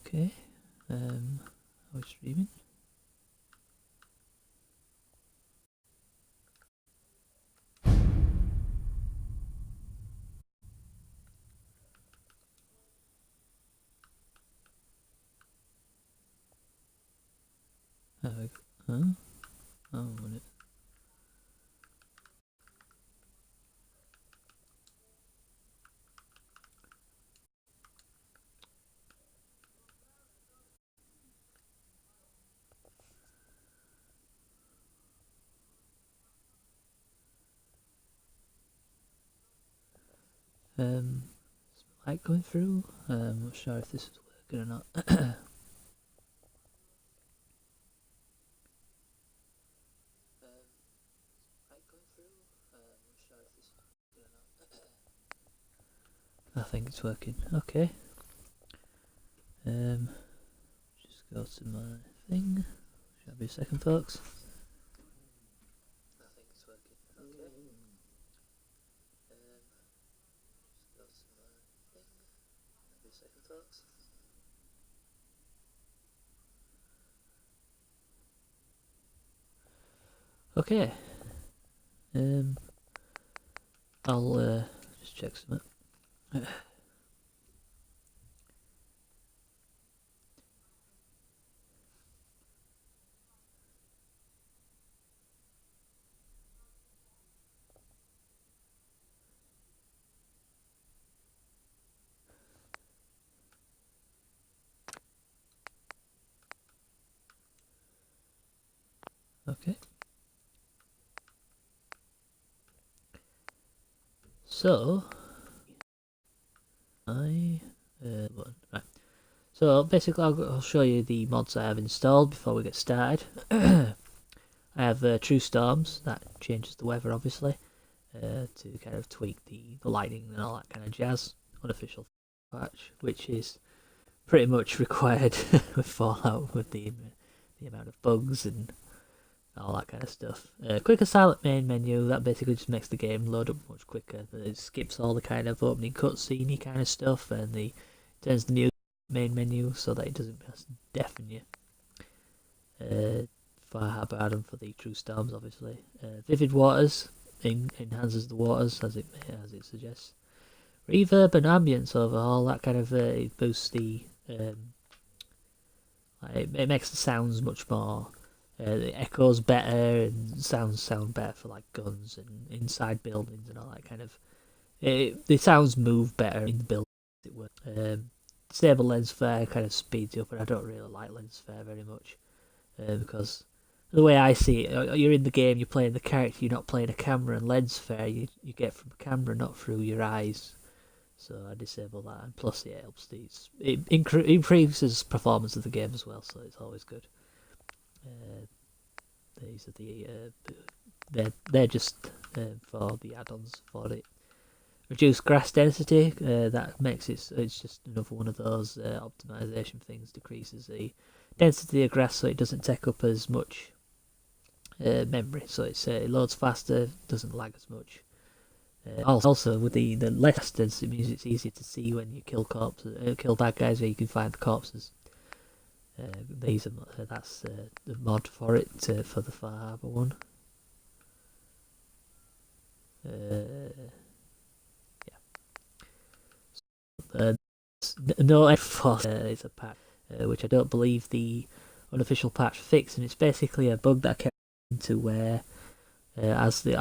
Okay. Are we streaming? There we go. Huh? Oh, what it? Is my light going through? I'm not sure if this is working or not. I think it's working. Okay. Just go to my thing. Shall be a second, folks. I think it's working. Okay. Just go to my thing. Shall be a second, folks. Okay. I'll just check something. Okay. So right. So basically, I'll show you the mods I have installed before we get started. I have True Storms that changes the weather, obviously, to kind of tweak the lightning and all that kind of jazz. Unofficial patch, which is pretty much required with Fallout, with the amount of bugs and all that kind of stuff. Quicker silent main menu, that basically just makes the game load up much quicker. It skips all the kind of opening cutscene kind of stuff, and turns the music main menu so that it doesn't just deafen you. Far harder for the True Storms, obviously. Vivid Waters enhances the waters as it suggests. Reverb and ambience overhaul, that kind of it boosts the it makes the sounds much more. It echoes better and sound better for like guns and inside buildings and all that kind of. The sounds move better in the build. Stable lens flare kind of speeds you up, and I don't really like lens flare very much because the way I see it, you're in the game, you're playing the character, you're not playing a camera, and lens flare you get from a camera, not through your eyes. So I disable that, and plus it helps it increases performance of the game as well, so it's always good. These are they're just for the add-ons for it. Reduce grass density, that makes it's just another one of those optimization things. Decreases the density of grass so it doesn't take up as much memory, so it loads faster, doesn't lag as much. Also with the less density, it means it's easier to see when you kill bad guys, where you can find the corpses. That's the mod for it, for the Far Harbour one. No F4 is a patch, which I don't believe the unofficial patch fixed, and it's basically a bug that I kept into where, as it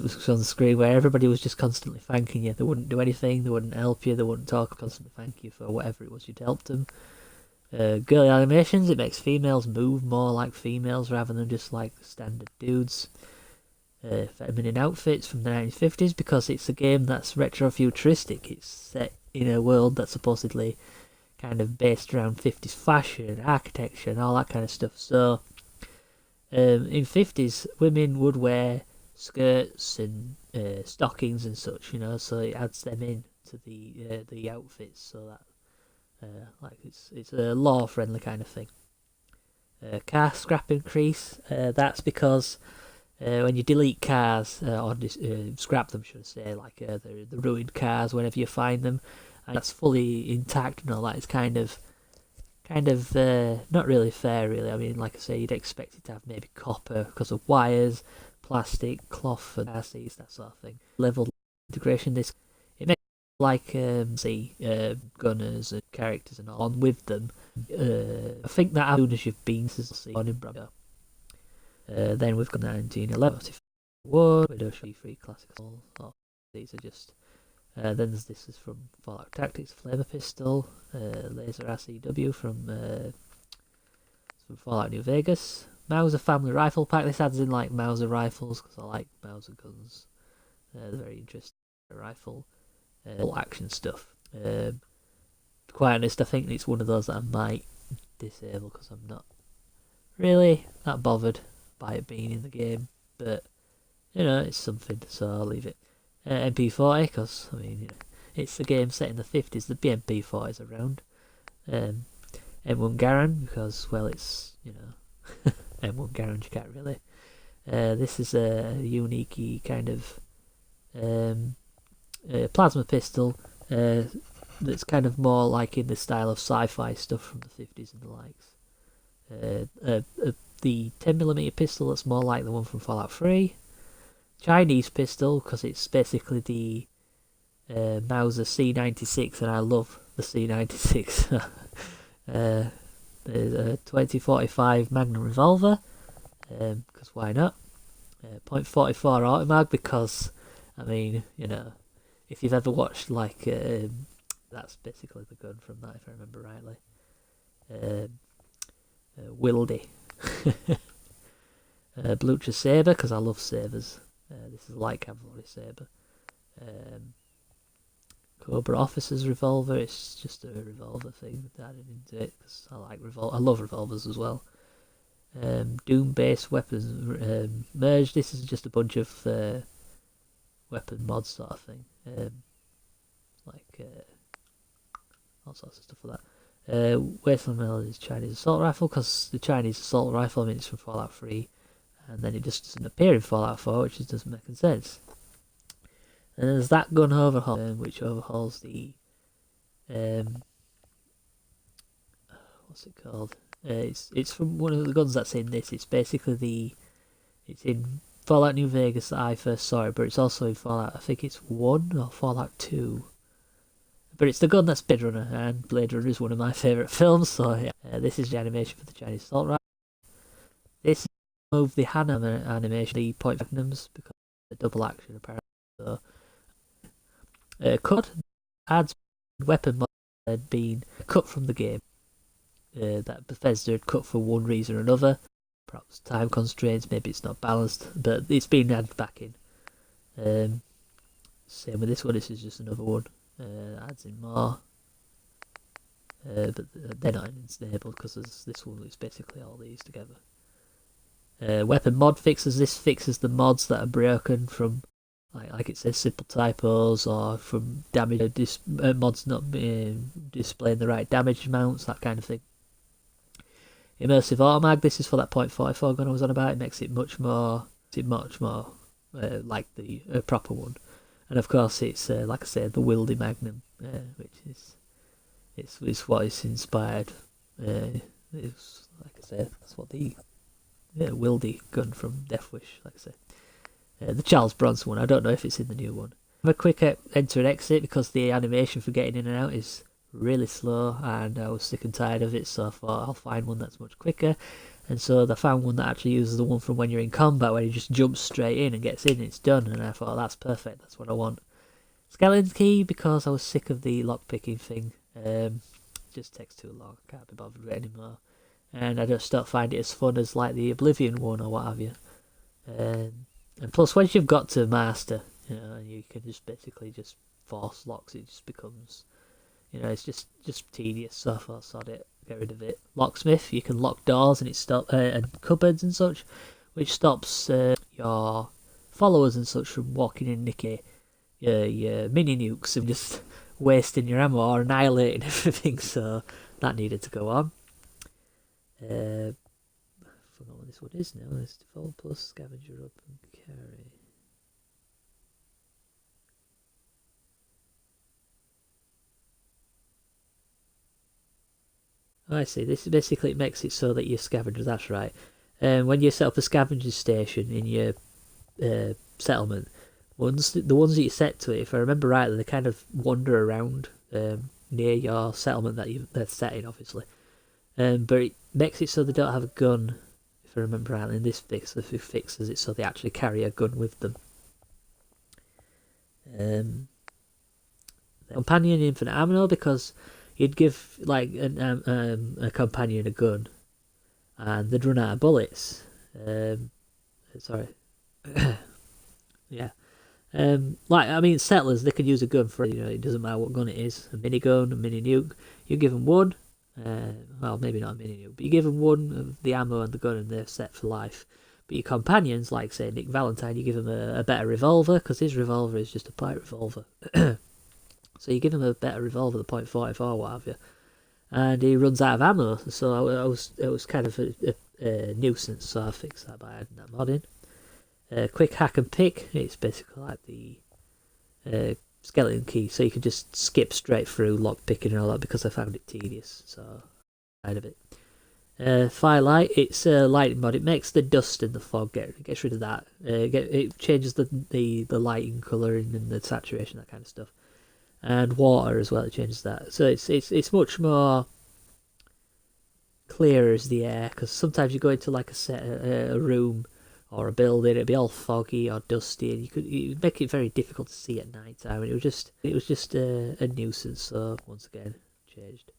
was on the screen, where everybody was just constantly thanking you. They wouldn't do anything, they wouldn't help you, they wouldn't talk, constantly thank you for whatever it was you'd helped them. Girly animations, it makes females move more like females rather than just like standard dudes. Feminine outfits from the 1950s, because it's a game that's retro-futuristic. It's set in a world that's supposedly kind of based around 50s fashion, architecture and all that kind of stuff. So in 50s, women would wear skirts and stockings and such, so it adds them in to the outfits, so that it's a law friendly kind of thing. Car scrap increase, that's because when you delete cars or scrap them, should I say, like the ruined cars, whenever you find them, and that's fully intact and all that, it's kind of kind of not really fair, really. I mean, like I say, you'd expect it to have maybe copper because of wires, plastic, cloth, and RCs, that sort of thing. Level integration, this it makes like gunners and characters and all on with them. I think that as soon as you've been to see on in Bravo. Then we've got 1911, Widow 3 classics. These are just. Then this is from Fallout Tactics, Flamer Pistol, Laser RCW from Fallout New Vegas. Mauser Family Rifle Pack. This adds in like Mauser rifles because I like Mauser guns. They're very interesting rifle. All action stuff. Quite honest, I think it's one of those that I might disable because I'm not really that bothered by it being in the game. But you know, it's something, so I'll leave it. MP40, because I mean, it's a game set in the 50s. The MP40 is around. M1 Garand, because well, it's M1 Garand. You can't really. This is a unique kind of plasma pistol that's kind of more like in the style of sci-fi stuff from the 50s and the likes. The 10mm pistol that's more like the one from Fallout 3. Chinese pistol, because it's basically the Mauser C96, and I love the C96. There's a 2045 Magnum revolver, because why not? .44 Automag, because, I mean, if you've ever watched, like, that's basically the gun from that, if I remember rightly. Wildy. Blucher Sabre, because I love sabres. This is light cavalry sabre. Cobra Officer's revolver. It's just a revolver thing added into it because I love revolvers as well. Doom based weapons merge. This is just a bunch of weapon mods sort of thing. All sorts of stuff like that. Wasteland Melody's Chinese assault rifle, because the Chinese assault rifle, I mean, it's from Fallout 3. And then it just doesn't appear in Fallout 4, which just doesn't make any sense. And there's that gun overhaul, which overhauls the what's it called? It's from one of the guns that's in this. It's basically it's in Fallout New Vegas that I first saw it, but it's also in Fallout. I think it's 1 or Fallout 2. But it's the gun that's Blade Runner, and Blade Runner is one of my favourite films. So yeah, this is the animation for the Chinese assault rifle. This move the hand animation, the point magnums, because the double action apparently. So, cut adds weapon mod had been cut from the game. That Bethesda had cut for one reason or another. Perhaps time constraints, maybe it's not balanced, but it's been added back in. Same with this one. This is just another one. Adds in more. But they're not enabled because this one is basically all these together. Weapon mod fixes. This fixes the mods that are broken from, like it says, simple typos, or from damage mods not displaying the right damage amounts, that kind of thing. Immersive automag. This is for that .44 gun I was on about. It makes it much more like the proper one. And of course, it's like I said, the Wildy Magnum, which is it's what is inspired. It's like I said, that's what the Wildy gun from Death Wish, like I said. The Charles Bronson one, I don't know if it's in the new one. Have a quick enter and exit because the animation for getting in and out is really slow, and I was sick and tired of it, so I thought I'll find one that's much quicker. And so I found one that actually uses the one from when you're in combat, where you just jump straight in and gets in, and it's done. And I thought, that's perfect, that's what I want. Skeleton key, because I was sick of the lockpicking thing. It just takes too long, can't be bothered with it anymore. And I just don't find it as fun as like the Oblivion one or what have you. And plus, once you've got to master, and you can just basically just force locks, it just becomes, it's just tedious. So I thought, sod it, get rid of it. Locksmith, you can lock doors and and cupboards and such, which stops your followers and such from walking in, nicking your mini nukes and just wasting your ammo or annihilating everything. So that needed to go on. I forgot what this one is now. It's default plus scavenger up and carry. I see. This basically makes it so that your scavengers. That's right. When you set up a scavenger station in your settlement, the ones that you set to it, if I remember rightly, they kind of wander around near your settlement that they're set in, obviously. But it makes it so they don't have a gun, if I remember rightly. In this fix, if it fixes it so they actually carry a gun with them. Companion infinite ammo, because you'd give like a companion a gun, and they'd run out of bullets. Sorry. Yeah. Like, I mean, settlers, they could use a gun for, it doesn't matter what gun it is, a minigun, a mini nuke. You give them one, well, maybe not a mini nuke, but you give them one of the ammo and the gun, and they're set for life. But your companions, like say Nick Valentine, you give him a better revolver, because his revolver is just a pipe revolver. So you give him a better revolver, the .44, what have you, and he runs out of ammo. So it was kind of a nuisance. So I fixed that by adding that mod in. Quick hack and pick. It's basically like the skeleton key, so you can just skip straight through lock picking and all that, because I found it tedious. So side of it. Firelight. It's a lighting mod. It makes the dust in the fog gets rid of that. It changes the lighting, colouring, and the saturation, that kind of stuff. And water as well, it changes that. So it's much more clear as the air, because sometimes you go into like a room or a building, it'd be all foggy or dusty, and it would make it very difficult to see at night time. And it was just a nuisance. So once again, changed.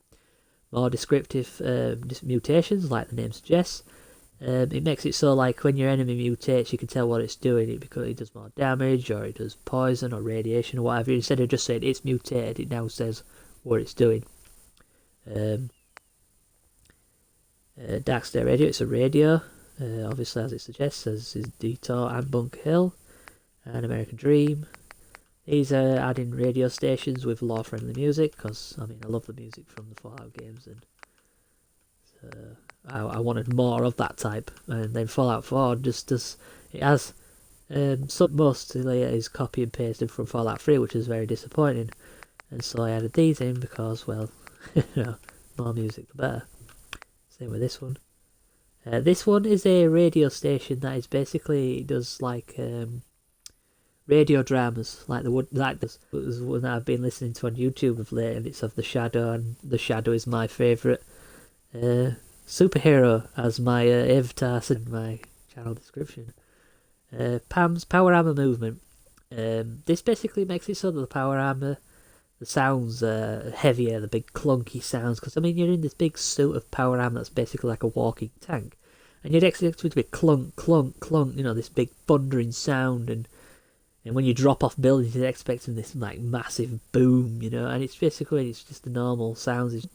More descriptive mutations, like the name suggests. It makes it so like when your enemy mutates, you can tell what it's doing. Because it does more damage, or it does poison or radiation or whatever. Instead of just saying it's mutated, it now says what it's doing. Dark Stare Radio. It's a radio. Obviously, as it suggests, as is Detour and Bunker Hill and American Dream. These are adding radio stations with law-friendly music, because I mean I love the music from the Fallout games, and so I wanted more of that type. And then Fallout 4 just does, it has mostly is copy and pasted from Fallout 3, which is very disappointing. And so I added these in because, well, more music the better. Same with this one. This one is a radio station that is basically, it does like radio dramas, like the one that I've been listening to on YouTube of late, and it's of the Shadow, and the Shadow is my favourite superhero, as my avatar said in my channel description. Pam's power armor movement. This basically makes it so that the power armor, the sounds are heavier, the big clunky sounds, because I mean you're in this big suit of power armor that's basically like a walking tank, and you'd expect it to be clunk, clunk, clunk, this big thundering sound, and when you drop off buildings, you're expecting this like massive boom, and it's just the normal sounds,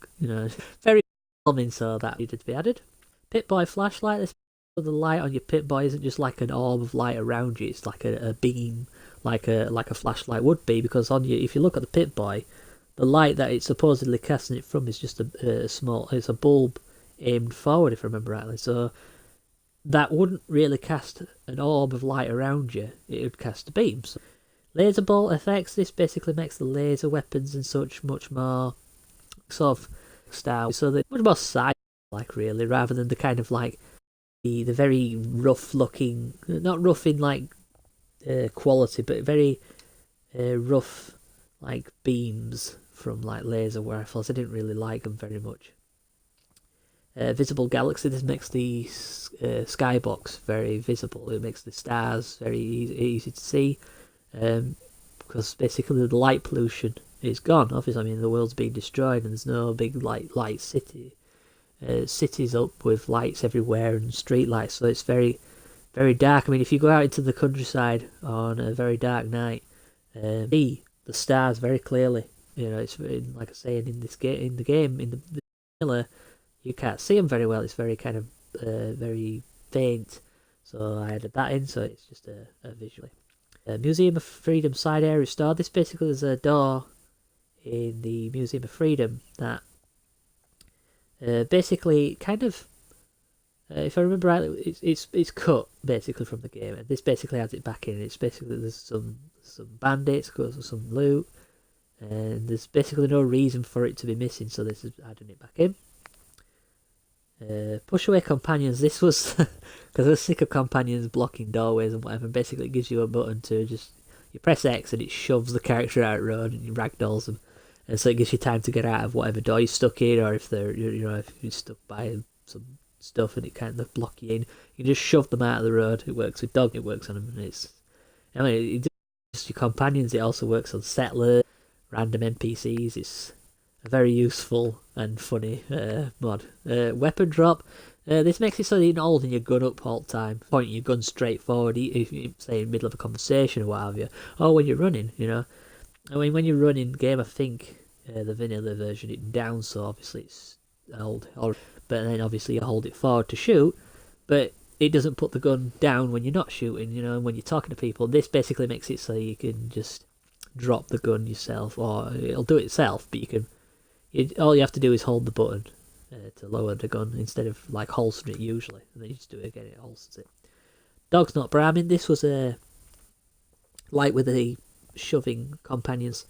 very calming, so that needed to be added. Pip-Boy flashlight. This, the light on your Pip-Boy isn't just like an orb of light around you, it's like a beam, like a flashlight would be, because if you look at the Pip-Boy, the light that it's supposedly casting it from is just it's a bulb aimed forward, if I remember rightly. So that wouldn't really cast an orb of light around you, it would cast a beam. So, laser bolt effects. This basically makes the laser weapons and such much more sort of style, so they're much more sci-like, really, rather than the kind of like the very rough looking, not rough in like quality, but very rough like beams from like laser rifles. I didn't really like them very much. Visible galaxy. This makes the skybox very visible. It makes the stars very easy to see, because basically the light pollution is gone. Obviously, I mean the world's being destroyed, and there's no big light city. Cities up with lights everywhere and street lights, so it's very, very dark. I mean, if you go out into the countryside on a very dark night, see the stars very clearly. It's like I say in the vanilla, you can't see them very well. It's very kind of very faint. So I added that in, so it's just a visually. Museum of Freedom side area restored. This basically is a door in the Museum of Freedom that basically kind of, if I remember rightly, it's cut basically from the game, and this basically adds it back in. It's basically there's some bandits, goes some loot, and there's basically no reason for it to be missing, so this is adding it back in. Push away companions. This was because I was sick of companions blocking doorways and whatever. Basically, it gives you a button to just you press X and it shoves the character out the road and you ragdolls them, and so it gives you time to get out of whatever door you're stuck in, or if they're if you're stuck by some stuff and it kind of block you in, you just shove them out of the road. It works with dog. It works on them, and it just your companions. It also works on settlers, random NPCs. It's a very useful and funny mod. Weapon drop. This makes it so that you're not holding your gun up all the time, pointing your gun straight forward, if you say in the middle of a conversation or what have you. Or when you're running, I mean, when you run in game, I think the vanilla version it's down, so obviously it's hold, but then obviously you hold it forward to shoot, but it doesn't put the gun down when you're not shooting, and when you're talking to people. This basically makes it so you can just drop the gun yourself, or it'll do it itself, but all you have to do is hold the button to lower the gun instead of like holstering it usually, and then you just do it again, it holsters it. Dog's not Brahmin. This was like with the shoving companions.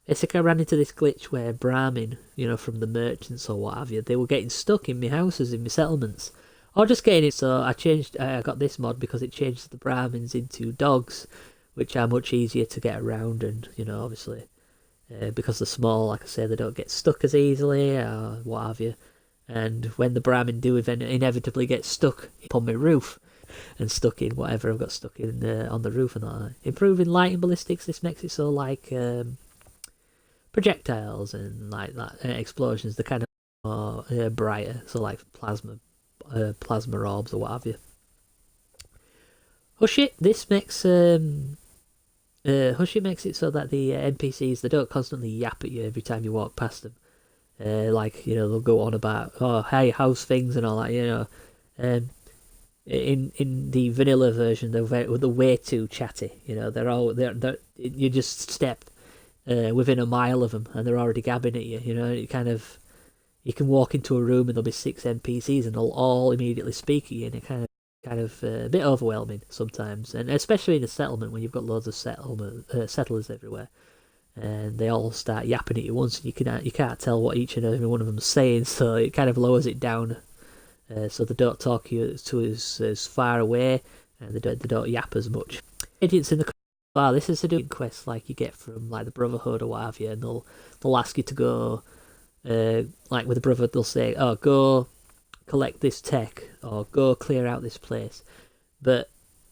Basically, I ran into this glitch where Brahmin, from the merchants or what have you, they were getting stuck in my houses, in my settlements, or just getting it. So I got this mod because it changes the Brahmins into dogs, which are much easier to get around, and obviously because they're small, like I say, they don't get stuck as easily or what have you. And when the Brahmin do inevitably get stuck upon my roof and stuck in whatever I've got stuck in on the roof and that. Improving lighting ballistics. This makes it so like projectiles and like that explosions, they're kind of more brighter, so like plasma orbs or what have you. Hush it. This makes Hush it makes it so that the NPCs, they don't constantly yap at you every time you walk past them. They'll go on about, oh hey, how's things and all that. In the vanilla version, they're way too chatty. They're you just step within a mile of them and they're already gabbing at you. You can walk into a room and there'll be 6 NPCs and they'll all immediately speak at you, and it kind of a bit overwhelming sometimes, and especially in a settlement when you've got loads of settlers everywhere, and they all start yapping at you once, and you can't tell what each and every one of them is saying, so it kind of lowers it down, so they don't talk you to as far away, and they don't yap as much. Agents in the this is a doing quest like you get from like the Brotherhood or what have you, and they'll ask you to go, like with the Brotherhood, they'll say, oh, go collect this tech or go clear out this place. But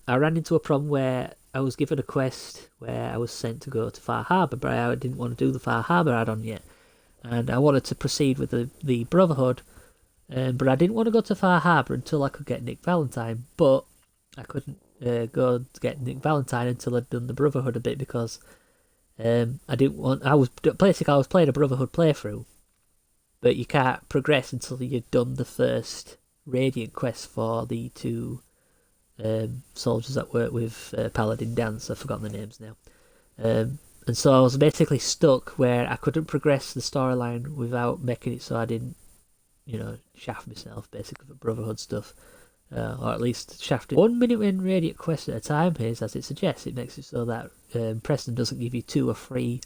I ran into a problem where I was given a quest where I was sent to go to Far Harbour, but I didn't want to do the Far Harbour add-on yet, and I wanted to proceed with the Brotherhood, but I didn't want to go to Far Harbour until I could get Nick Valentine, but I couldn't go to get Nick Valentine until I'd done the Brotherhood a bit, because I was playing a Brotherhood playthrough, but you can't progress until you've done the first Radiant quest for the 2 soldiers that work with Paladin Dance. I've forgotten the names now. And so I was basically stuck where I couldn't progress the storyline without making it so I didn't, shaft myself basically for Brotherhood stuff. Or at least shaft it 1 minute in Radiant quest at a time. Here's as it suggests. It makes it so that Preston doesn't give you 2 or 3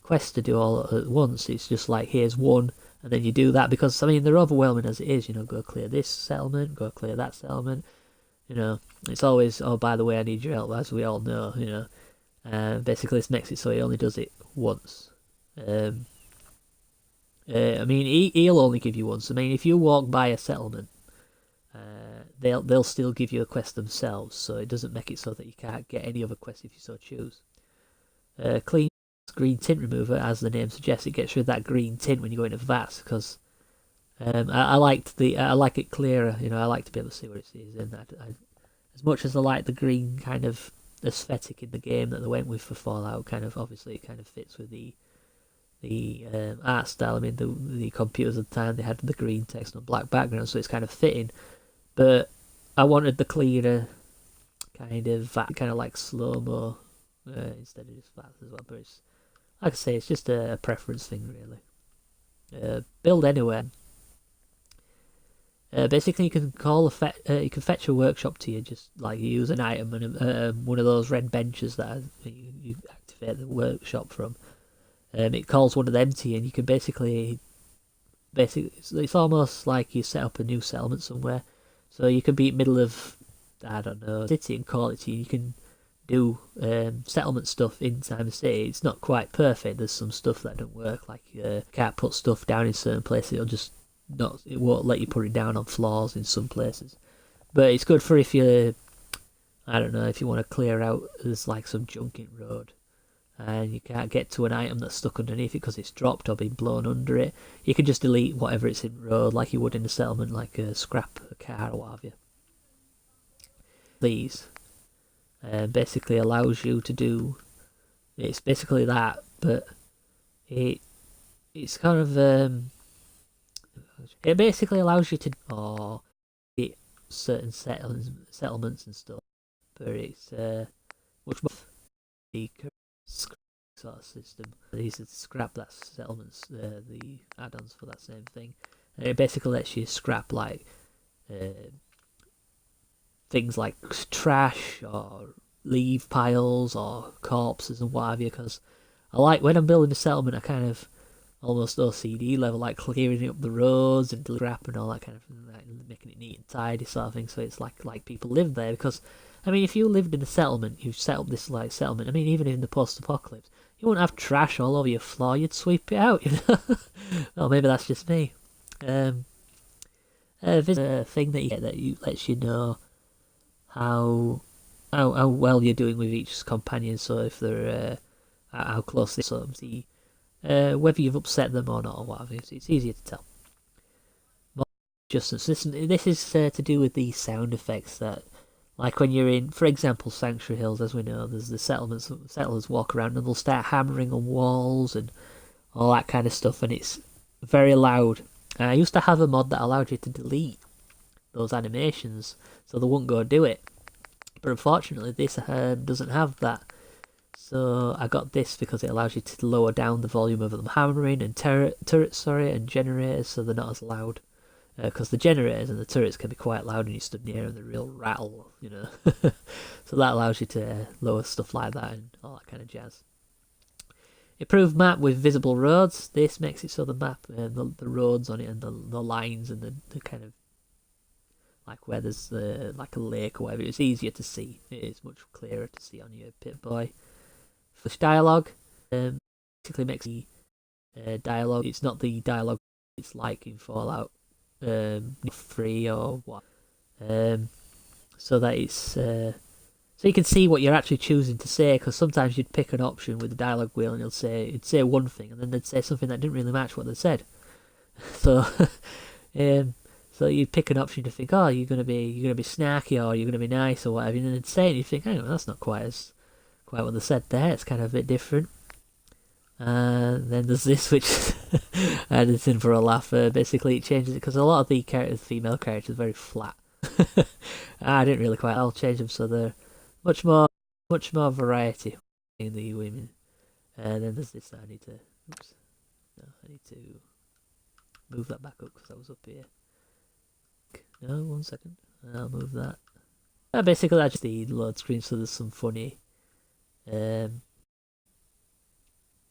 quests to do all at once. It's just like, here's 1, and then you do that, because they're overwhelming as it is. Go clear this settlement, go clear that settlement. It's always, oh, by the way, I need your help, as we all know. Basically, this makes it so he only does it once. He'll only give you once. If you walk by a settlement, they'll still give you a quest themselves, so it doesn't make it so that you can't get any other quest if you so choose. Clean green tint remover, as the name suggests, it gets rid of that green tint when you go into VATS, because I like it clearer. I like to be able to see what it is, and as much as I like the green kind of aesthetic in the game that they went with for Fallout, obviously it kind of fits with the art style. The computers at the time, they had the green text on black background, so it's kind of fitting. But I wanted the clearer kind of like slow mo instead of just fast as well. But it's, like I say, it's just a preference thing, really. Build anywhere. Basically, you can you can fetch a workshop to you, just like you use an item and one of those red benches that you activate the workshop from. It calls one of them to you, and you can basically basically it's almost like you set up a new settlement somewhere. So you can be in the middle of, I don't know, city and call it to you. You can do settlement stuff inside the city. It's not quite perfect. There's some stuff that don't work, like can't put stuff down in certain places. It won't let you put it down on floors in some places. But it's good for if you, I don't know, if you want to clear out, there's like some junk in road and you can't get to an item that's stuck underneath it because it's dropped or been blown under it. You can just delete whatever it's in road like you would in a settlement, like a scrap a car or what have you. These basically allows you to do, it's basically that, but it's kind of it basically allows you to hit certain settlements and stuff, but it's much more the sort of system. These are scrap that settlements, the add-ons for that same thing, and it basically lets you scrap like things like trash or leave piles or corpses and what have you, because I like, when I'm building a settlement, I kind of almost OCD level, like clearing up the roads and scrap and all that kind of thing, like making it neat and tidy sort of thing, so it's like people live there. Because I mean, if you lived in a settlement, you set up this like settlement, I mean, even in the post-apocalypse, you wouldn't have trash all over your floor, you'd sweep it out, you know. Well, maybe that's just me. There's a thing that you get that lets you know how well you're doing with each companion, so if they're how close they are, see whether you've upset them or not or whatever. It's easier to tell. More adjustments. This is to do with the sound effects that, like when you're in, for example, Sanctuary Hills, as we know, there's the settlers walk around and they'll start hammering on walls and all that kind of stuff, and it's very loud. And I used to have a mod that allowed you to delete those animations so they wouldn't go do it. But unfortunately, this doesn't have that. So I got this because it allows you to lower down the volume of them hammering and turrets, and generators, so they're not as loud. Because the generators and the turrets can be quite loud and you stood near and they real rattle, you know. So that allows you to lower stuff like that and all that kind of jazz. Improved map with visible roads. This makes it so the map, the roads on it and the lines and the kind of, like where there's like a lake or whatever, it's easier to see. It is much clearer to see on your Pip-Boy. Flash dialogue basically makes the dialogue, it's not the dialogue it's like in Fallout 3 or what. So that it's so you can see what you're actually choosing to say, because sometimes you'd pick an option with the dialogue wheel and it'd say one thing and then they'd say something that didn't really match what they said. So so you pick an option to think, oh, you're gonna be snarky or you're gonna be nice or whatever, and then they'd say it and you think, hang on, that's not quite what they said there. It's kind of a bit different. Then there's this, which I added in for a laugh. Basically, it changes it because a lot of the female characters, are very flat. I didn't really quite. I'll change them so they're much more variety in the women. And then there's this. I need to move that back up because I was up here. No, 1 second. I'll move that. Basically, that's just the load screen, so there's some funny.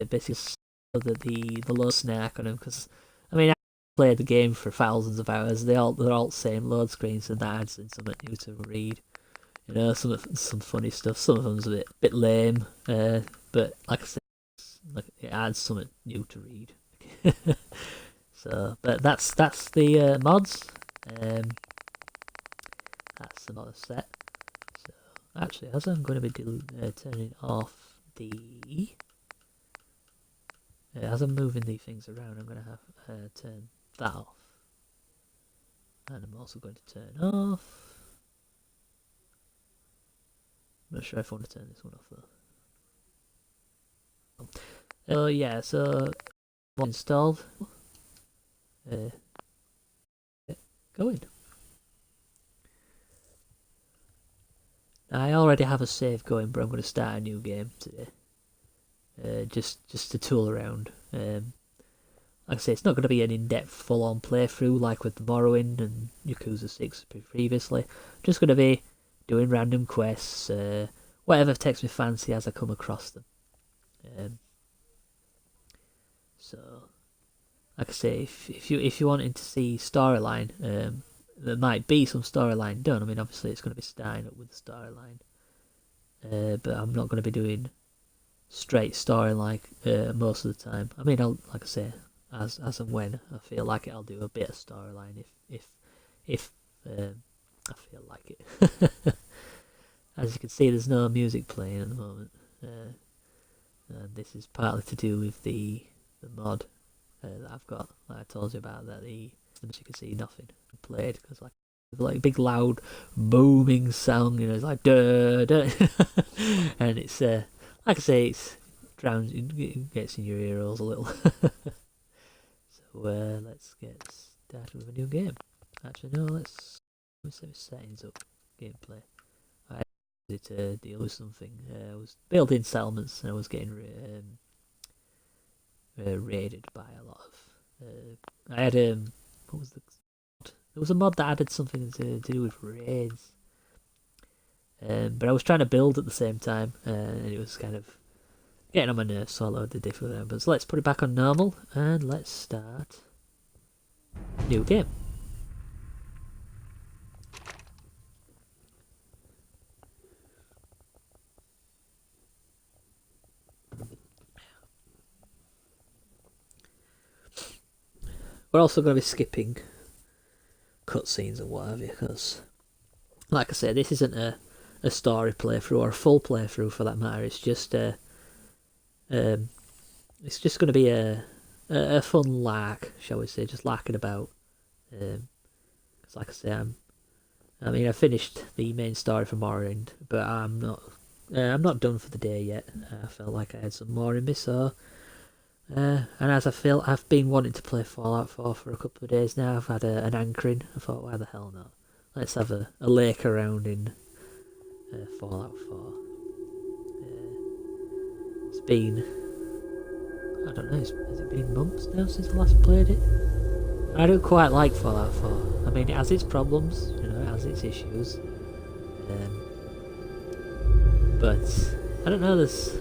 Basically, so that the load snack on them, because I mean, I played the game for thousands of hours. They're all the same load screens, and that adds in something new to read. You know, some funny stuff. Some of them's a bit lame, but like I said, it adds something new to read. So, but that's the mods. That's the mod set. So, actually, as I'm going to be turning off as I'm moving these things around, I'm going to have turn that off, and I'm also going to turn off. I'm not sure if I want to turn this one off though. Yeah, so installed. Going. I already have a save going, but I'm going to start a new game today. Just to tool around. Like I say, it's not going to be an in-depth, full-on playthrough like with the Morrowind and Yakuza 6 previously. Just going to be doing random quests, whatever takes me fancy as I come across them. So like I say, if you wanted to see storyline, there might be some storyline done. I mean, obviously it's going to be starting up with the storyline, but I'm not going to be doing straight story like most of the time. I mean, like I say, as and when I feel like it, I'll do a bit of storyline if I feel like it. As you can see, there's no music playing at the moment, and this is partly to do with the mod that I've got, that I told you about, that you can see nothing played, because like a big loud booming sound, you know, it's like duh, duh. And it's like I say, it's drowns, it gets in your ear holes a little. So let's get started with a new game. Actually no, let's set settings up, gameplay. I had to deal with something. I was building settlements and I was getting raided by a lot of I had what was there was a mod that added something to do with raids, but I was trying to build at the same time, and it was kind of getting on my nerves, so I loaded the different but let's put it back on normal and let's start a new game. We're also going to be skipping cutscenes and what have you, because, like I said, this isn't a story playthrough or a full playthrough for that matter. It's just going to be a fun lark, shall we say, just larking about. Because, like I say, I finished the main story from Morrowind, but I'm not done for the day yet. I felt like I had some more in me, so. And as I've been wanting to play Fallout 4 for a couple of days now. I've had an anchoring. I thought, why the hell not? Let's have a lake around in Fallout 4. It's been, I don't know, has it been months now since I last played it? I don't quite like Fallout 4. I mean, it has its problems, you know, it has its issues. But I don't know, there's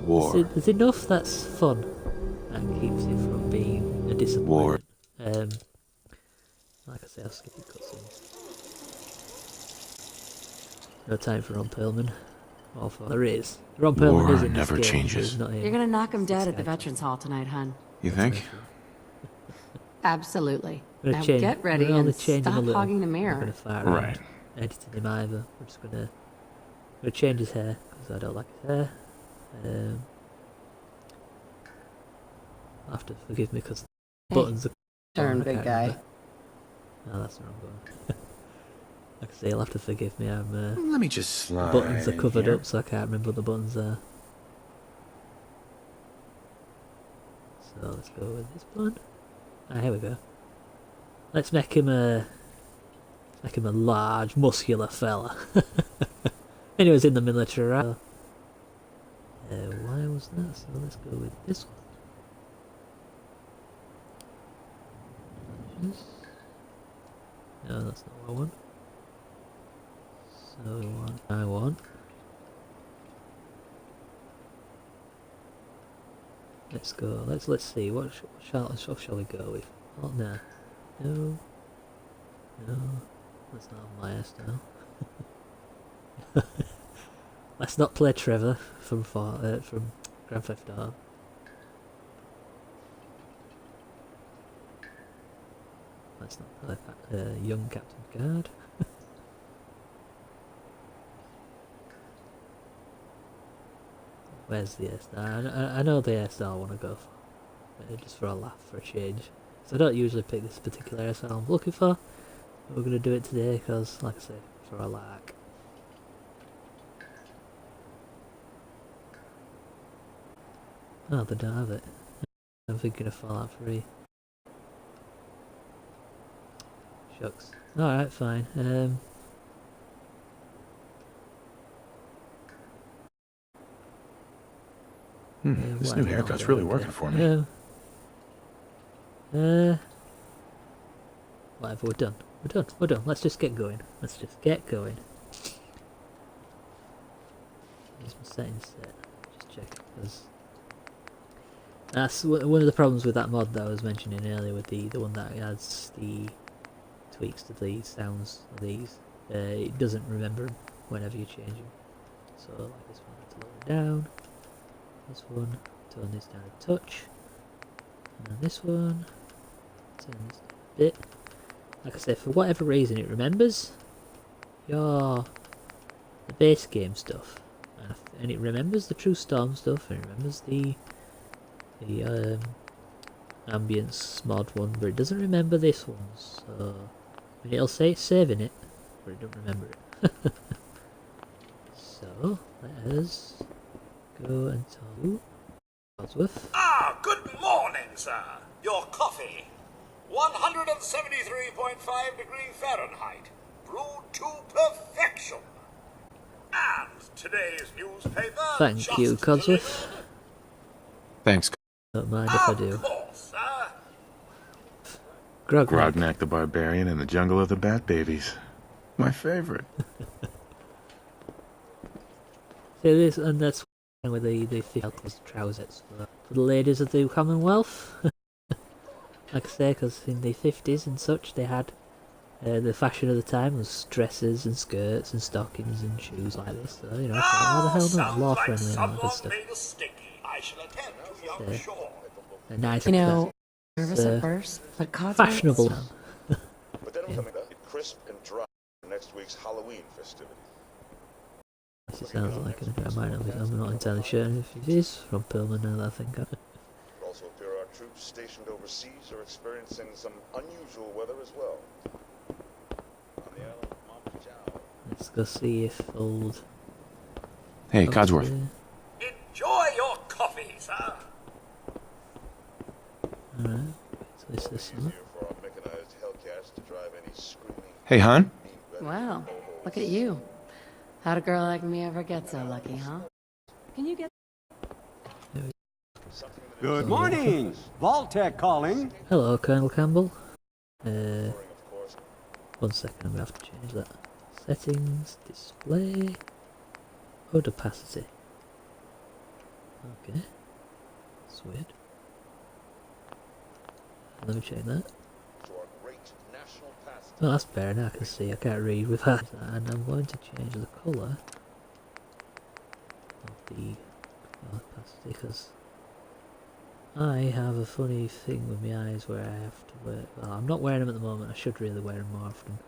War. There's enough that's fun and keeps it from being a disappointment. War. Like I say, I'll skip the cutscenes. No time for Ron Perlman. There is. Ron Perlman is in this never game. changes. Not You're gonna knock him dead at the Veterans Hall tonight, hun. You think? Absolutely. Now get ready and stop hogging the mirror. Right. Editing him either. We're just gonna change his hair because I don't like his hair. You'll have to forgive me because buttons are... Turn, big guy. No, that's the wrong one. Like I say, you'll have to forgive me. Let me just slide. Buttons are covered up, so I can't remember what the buttons are. So let's go with this button. Ah, here we go. Let's make him a large, muscular fella. And he was in the military, right? Why was that? So let's go with this one. No, that's not what I want. So what I want. Let's go. Let's see. What shall we go with? Oh no, no. That's not my hairstyle. Let's not play Trevor from Grand Theft Auto. Let's not play young Captain Guard. Where's the hairstyle? I know the hairstyle I want to go for. Just for a laugh, for a change. So I don't usually pick this particular hairstyle I'm looking for. But we're going to do it today because, like I say, for a lark. Oh, they don't have it. I'm thinking of Fallout 3. Shucks. Alright, fine. This new haircut's really working for me. Whatever, we're done. We're done. Let's just get going. Here's my settings set. Just check it, because That's one of the problems with that mod that I was mentioning earlier, with the one that adds the tweaks to the sounds of these. It doesn't remember whenever you change them. So like this one, to lower it down. This one, turn this down a touch. And then this one, turn this down a bit. Like I said, for whatever reason it remembers the base game stuff. And it remembers the True Storm stuff, and it remembers the ambience mod one, but it doesn't remember this one. So I mean, it'll say it's saving it, but it don't remember it. So let us go and tell Codsworth. Ah, good morning, sir. Your coffee, 173.5 degrees Fahrenheit, brewed to perfection. And today's newspaper. Thank you, Codsworth. Thanks. Don't mind if I do. Of course, sir. Grognak the Barbarian in the Jungle of the Bat Babies. My favorite. So this, and that's where the close trousers for the ladies of the Commonwealth. Like I say, because in the 50s and such, they had the fashion of the time was dresses and skirts and stockings and shoes like this. So you know, why the hell not? Law friendly and all that good stuff. I shall attend to young Shaw. A nice, Nervous at first, but fashionable. But then Yeah. coming up, crisp and dry for next week's Halloween festivities. It sounds like it. I might not be. I'm not entirely sure if it is from Pillman now that I think of it. It also appear our troops stationed overseas are experiencing some unusual weather as well. On the island of Monticello. Let's go see if old. Hey, Codsworth. Enjoy your coffee, sir. Alright, so this Easier one. for our mechanized Hellcats to drive any screaming. Hey, hon. Wow, look at you. How'd a girl like me ever get so lucky, huh? Can you get... Good morning! Vault-Tec calling. Hello, Colonel Campbell. 1 second, I'm gonna have to change that. Settings, display, HUD opacity. Okay, that's weird. Let me change that. To our great national pastime. Oh, that's better now. I can see. I can't read with that. And I'm going to change the colour of the opacity because I have a funny thing with my eyes where I have to wear. Well, I'm not wearing them at the moment. I should really wear them more often.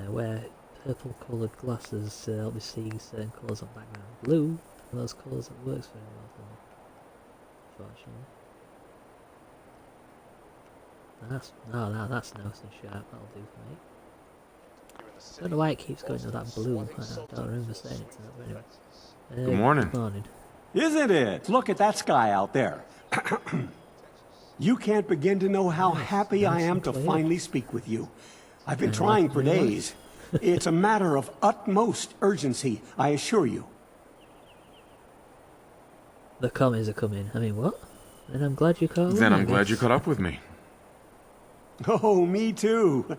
I wear purple-coloured glasses to help me see certain colours on background blue. And those colours that works very well for me, unfortunately. That's nice and sharp. That'll do for me. I don't know why it keeps going to that blue. I don't remember saying it to that, but anyway. Good morning. Good morning. Isn't it? Look at that sky out there. You can't begin to know how happy I am to finally speak with you. I've been trying for days. It's a matter of utmost urgency, I assure you. The commies are coming. I mean, what? And I'm glad you caught up. Then I'm glad you caught up with me. Oh, me too.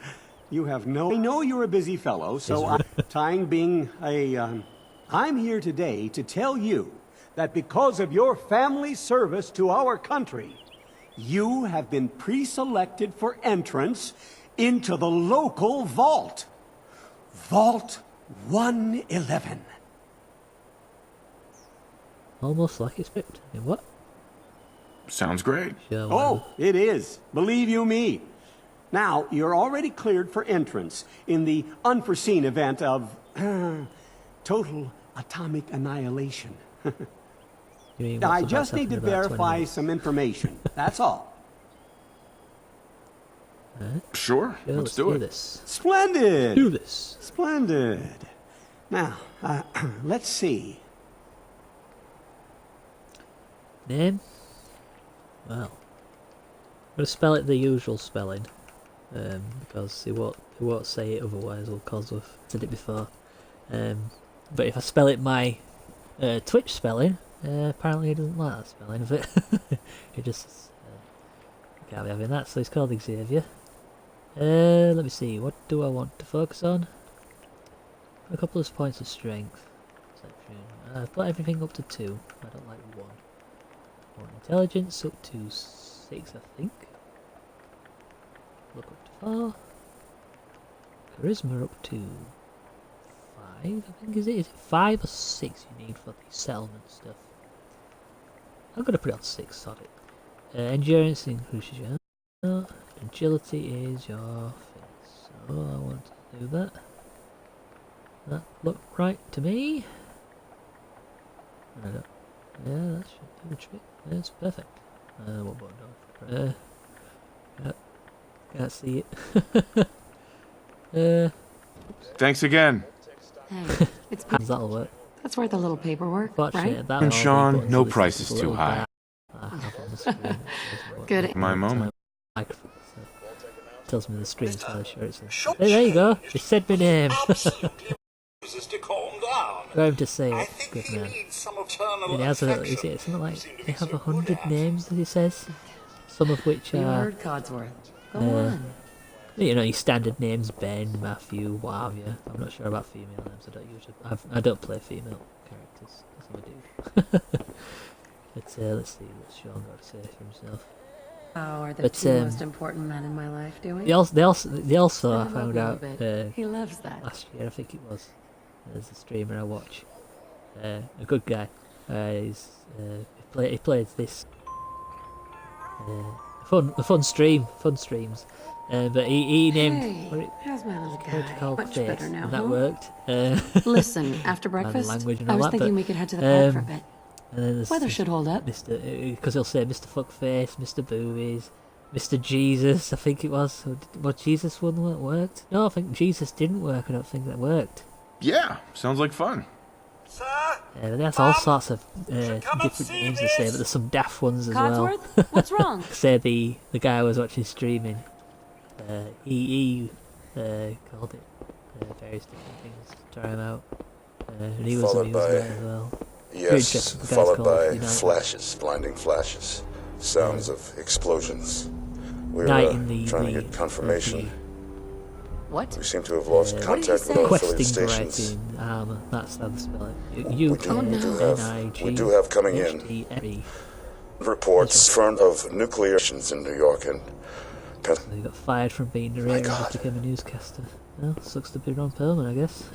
You have no... I know you're a busy fellow, so time being I'm here today to tell you that because of your family service to our country, you have been pre-selected for entrance into the local vault. Vault 111. Almost like it's script. I mean, what? Sounds great. Sure, Oh, it is. Believe you me. Now, you're already cleared for entrance in the unforeseen event of total atomic annihilation. You mean, what's I about just need to happening about 20 verify minutes? some information. That's all. Sure, Yeah, let's do it. this. Splendid. Do this. Splendid. Now, let's see. Name? Well, I'm going to spell it the usual spelling, because it won't say it otherwise, or Codsworth said it before. But if I spell it my Twitch spelling, apparently he doesn't like that spelling of it. He just can't be having that, so he's called Xavier. Let me see, what do I want to focus on? A couple of points of strength. Perception. I've got everything up to 2. I don't like 1. More intelligence up to 6, I think. Look up to 4. Charisma up to 5, I think, is it? Is it 5 or 6 you need for the settlement stuff? I'm gonna put it on 6, sod it. Endurance increases your health. Agility is your thing, so I want to do that. That look right to me. I don't. Yeah, that should do the trick. That's perfect. What button do I? Yep. Can't see it. Thanks again. Hey, it's That'll work. that's worth a little paperwork, Fortunately, right? that And all the Sean, buttons no are listed price as is a too little high. bar I have on the screen. Good. My moment. Microphone, so tells me the screen, so I'm sure it's. Hey, there you go. It said my name. Absolutely refuses to calm down. Got him to say I it. think Good he man. needs some eternal And he has a, affection. is it something like, Seem to they be have so good 100 at. names that he says? Some of which You are, heard Codsworth. Go Uh, on. you know, your standard names, Ben, Matthew, what have you. I'm not sure about female names, I don't play female characters, that's what I do. But let's see what Sean got to say for himself. How are the But, two most important men in my life doing? They also I Stand him up found a out little bit. He loves that. last year, I think it was, there's a streamer I watch, a good guy, he plays this, fun streams, but he named, Hey, how's my little character guy? called Much Face, better now, and that huh? worked. Listen, after breakfast, language and I all was that, thinking but, we could head to the park for a um, bit. And then there's Weather should hold up. because he'll say Mr. Fuckface, Mr. Boobies, Mr. Jesus, I think it was. What, Jesus one that worked? No, I think Jesus didn't work. I don't think that worked. Yeah, sounds like fun. Sir, But that's all sorts of come and different see names they say, this. but there's some daft ones as well. Codsworth, what's wrong? Say the guy I was watching streaming, he called it various different things to try him out, and he was Followed there by- as well. Yes, interesting. The guy's followed called, by you know, flashes, blinding flashes, sounds of explosions. We were Night in the trying to get confirmation. What? We seem to have lost What did contact you with say? our affiliate Questing stations. variety in armour, that's how they spell it. We do have coming in UKNIG. reports firm of nuclear actions in New York and He got fired from being narrator and just became a newscaster. Well, sucks to be Ron Perlman, I guess.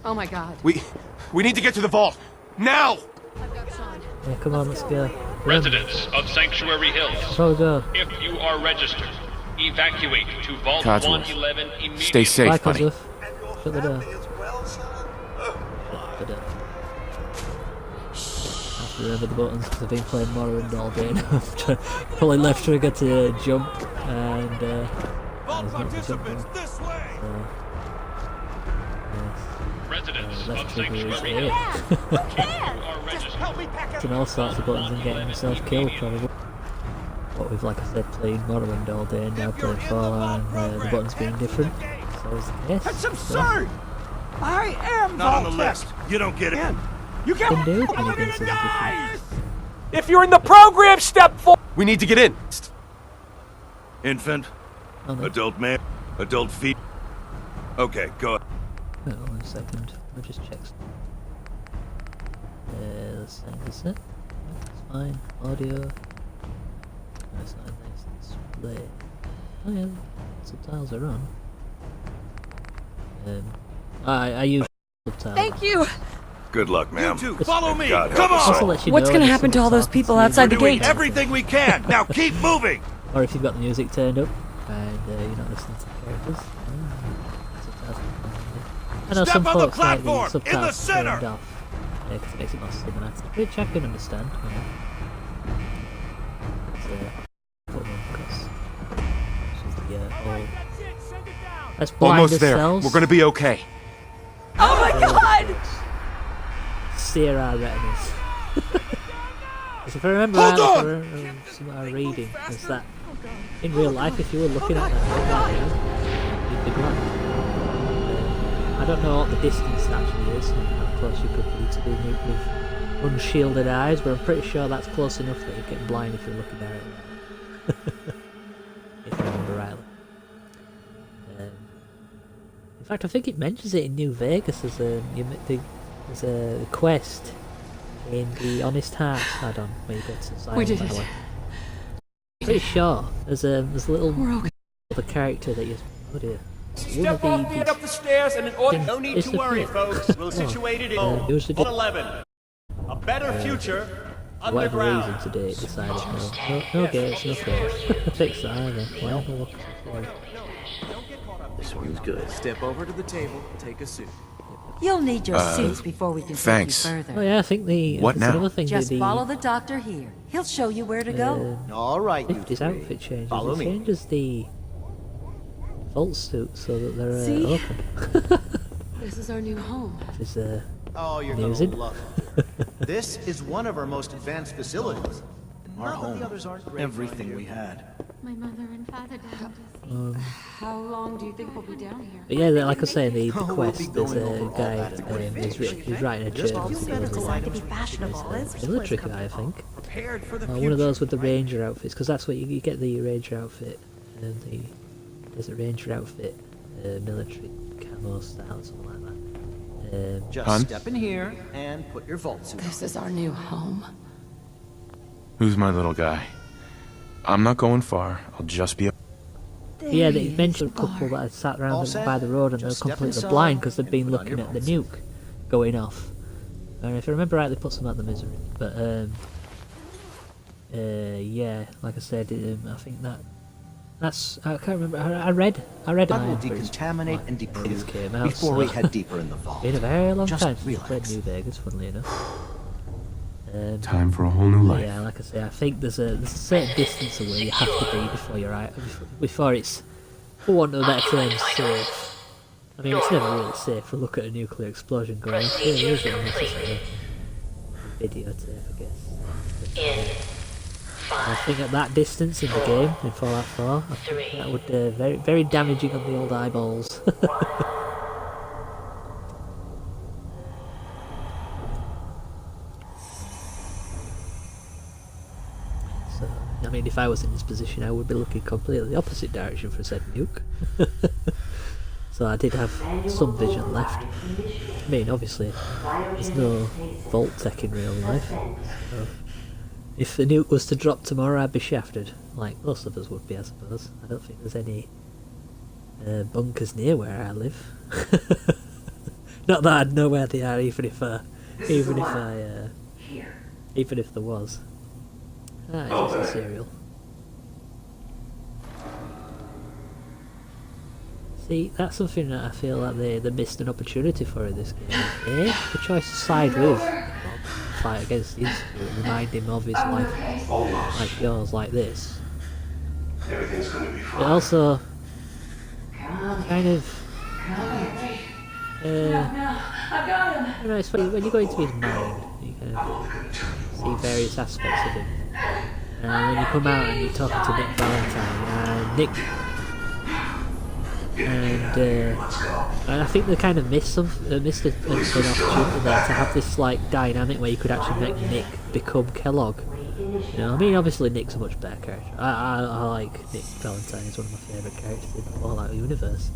Oh my god. We need to get to the vault now. Yeah, come on, let's go. Residents of Sanctuary Hills, Before we go. if you are registered, evacuate to Vault Codsworth, 111 immediately. Stay safe, Bye, buddy. Cosworth. and your Shut the door. family as well, sir. Shut the door. I have to remember the buttons because I've been playing Morrowind all day now. Probably left trigger to jump and there's not the jump button. This way. Residents Left of trigger is Sanctuary it. Hills, if you are registered, And all sorts of buttons and getting himself killed probably. But with, like I said, playing Morrowind all day and now playing Fallout and the buttons being different. So is the case. That's absurd! I am Not on the Vault list. You don't get it. Man, you can't. Can do it, You're and you gonna can say die! If you're in the program, step forward. We need to get in. Infant, Oh, no. adult male, adult feet. Okay, go. Wait 1 second. I'll just check. Let's send this it. That's fine. Audio. That's not nice. Display. Oh yeah, subtitles are on. I use subtitles. Thank you. Good luck, ma'am. You two, follow me. God help Come us on. Also all. let you What's know gonna when happen to all those people subtitles outside the using- gate? Everything we can. Now keep moving. Or if you've got the music turned up and you're not listening to the characters. Subtitles. I know Step some on the folks like the platform, in the subtitles center. turned off. Yeah, 'cause it makes it more cinematic, which I can understand. You know. It's, put them on, 'cause this is the whole. Let's blind Almost there. ourselves. We're gonna be okay. Oh my god! Sear our retinas. 'Cause if I remember Hold right, on! from our reading, is that in real life, if you were looking at that, you'd be blind. I don't know what the distance actually is and how close you could be to being with unshielded eyes, but I'm pretty sure that's close enough that you get blind if you're looking directly at it. If I remember rightly. In fact, I think it mentions it in New Vegas as a quest in the Honest Hearts add-on where you go to Zion We did it. Valley. Pretty sure there's a little We're okay. other character that you. Oh dear. Step off the end up the stairs and an order. No need It's to the worry, flip. folks. We'll situate it in it was the 11. A better future Whatever reason underground. today it decided no gates, no floors. Fix that either. Why not look at the floor? This one's good. Step over to the table, take a suit. You'll need your suits before we can thanks. take you further. Oh yeah, I think the What it's now? another thing Just that follow the doctor here. He'll show you where to go. All right, you his three. outfit changes. Follow It me. changes the vault suit so that they're See? open. This is our new home. Which is Oh, you're amusing. gonna love it. This is one of our most advanced facilities. Our home. Everything we had. My mother and father died. How long do you think we'll be down here? But yeah, like I say, the Oh, we'll quest, be there's going a over all guy that in who's writing a journal. You better decide to be fashionable. He's a military guy, I think. Prepared for the One of those with the ranger outfits, because that's what you get the ranger outfit, and there's a ranger outfit, military camo style, or something like that. Just Hun? step in here and put your vault suit on. This is our new home. Who's my little guy? I'm not going far. I'll just be. Yeah, they mentioned a couple that had sat All around set? by the road and they're Just step completely inside, blind because they've been put on looking your at the vault nuke going off. And if I remember right, they put some out the misery. But yeah, like I said, I think that's I can't remember. I read. I will Iron Fist, decontaminate like, and when this deplete came out, before we so- head deeper in the vault. Been a very long Just time since I played relax. New Vegas, funnily enough. Time for a whole new life. Yeah, like I say, I think there's a certain distance away you have to be before you're out, before it's, for want of a better term, safe. I mean, it's never really safe to look at a nuclear explosion going off. It is unnecessary videotape, I guess. I think at that distance in the game, in Fallout 4, I think that would very, very damaging on the old eyeballs. So, I mean, if I was in this position, I would be looking completely the opposite direction for said nuke. So I did have some vision left. I mean, obviously, there's no vault tech in real life. So if the nuke was to drop tomorrow, I'd be shafted, like most of us would be, I suppose. I don't think there's any bunkers near where I live. Not that I'd know where they are, even if there was. Ah, it's just a cereal. See, that's something that I feel like they missed an opportunity for in this game. The choice to side with, fight against the Institute, remind him of his life, like yours, like this. Everything's gonna be But also, kind of, you know, it's funny, when you go into his mind, you kind of see various aspects of him. And when you come out and you're talking to Nick Valentine, Nick, and I think they kind of missed an opportunity there to have this like dynamic where you could actually make Nick become Kellogg. You know, I mean, obviously Nick's a much better character. I like Nick Valentine. He's one of my favourite characters in the Fallout universe.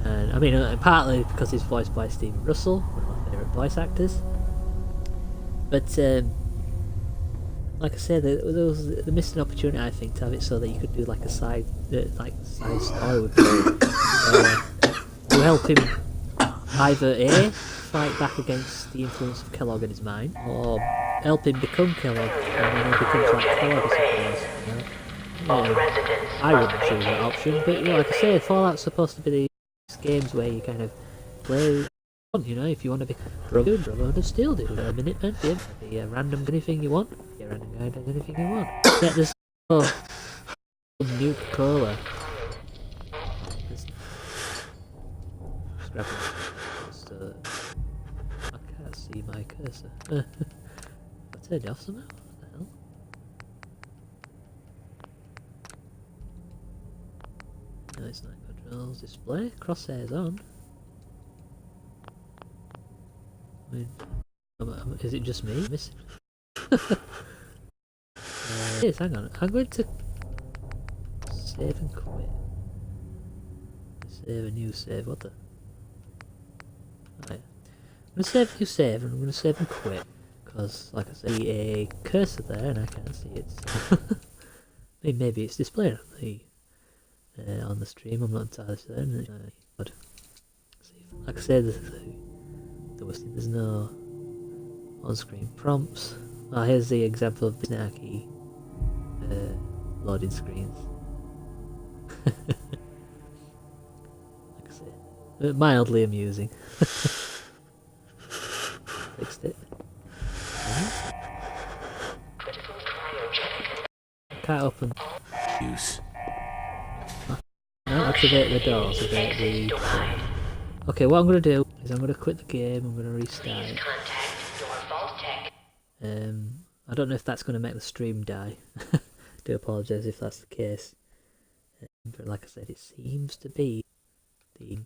And I mean, partly because he's voiced by Stephen Russell, one of my favourite voice actors. But like I said, they missed an opportunity, I think, to have it so that you could do like a side story with him. To help him either A, fight back against the influence of Kellogg in his mind, or help him become Kellogg, and then he becomes like Kellogg, I suppose. You know? I wouldn't choose that option, but you know, like I say, Fallout's supposed to be these games where you kind of play. You know, if you want to be Brotherhood of Steel, do a Minuteman, be a random anything you want, be a random guy doing anything you want. Yeah, there's no nuke cola. Scrap it. I can't see my cursor. I turned it off somehow? What the hell? Nice night controls display. Crosshairs on. I mean, is it just me missing? Yes, hang on. I'm going to save and quit. Save a new save. What the? Right. I'm going to save a new save and I'm going to save and quit. because, like I said, a cursor there and I can't see it. So maybe it's displaying on the stream. I'm not entirely certain. Like I said, there's no on-screen prompts. Oh, here's the example of the snarky loading screens. Like I say, mildly amusing. Fixed it. Can't open. Use. No, activate the doors. Okay, what I'm going to do is I'm going to quit the game. I'm going to restart it. I don't know if that's going to make the stream die. Do apologise if that's the case. But like I said, it seems to be the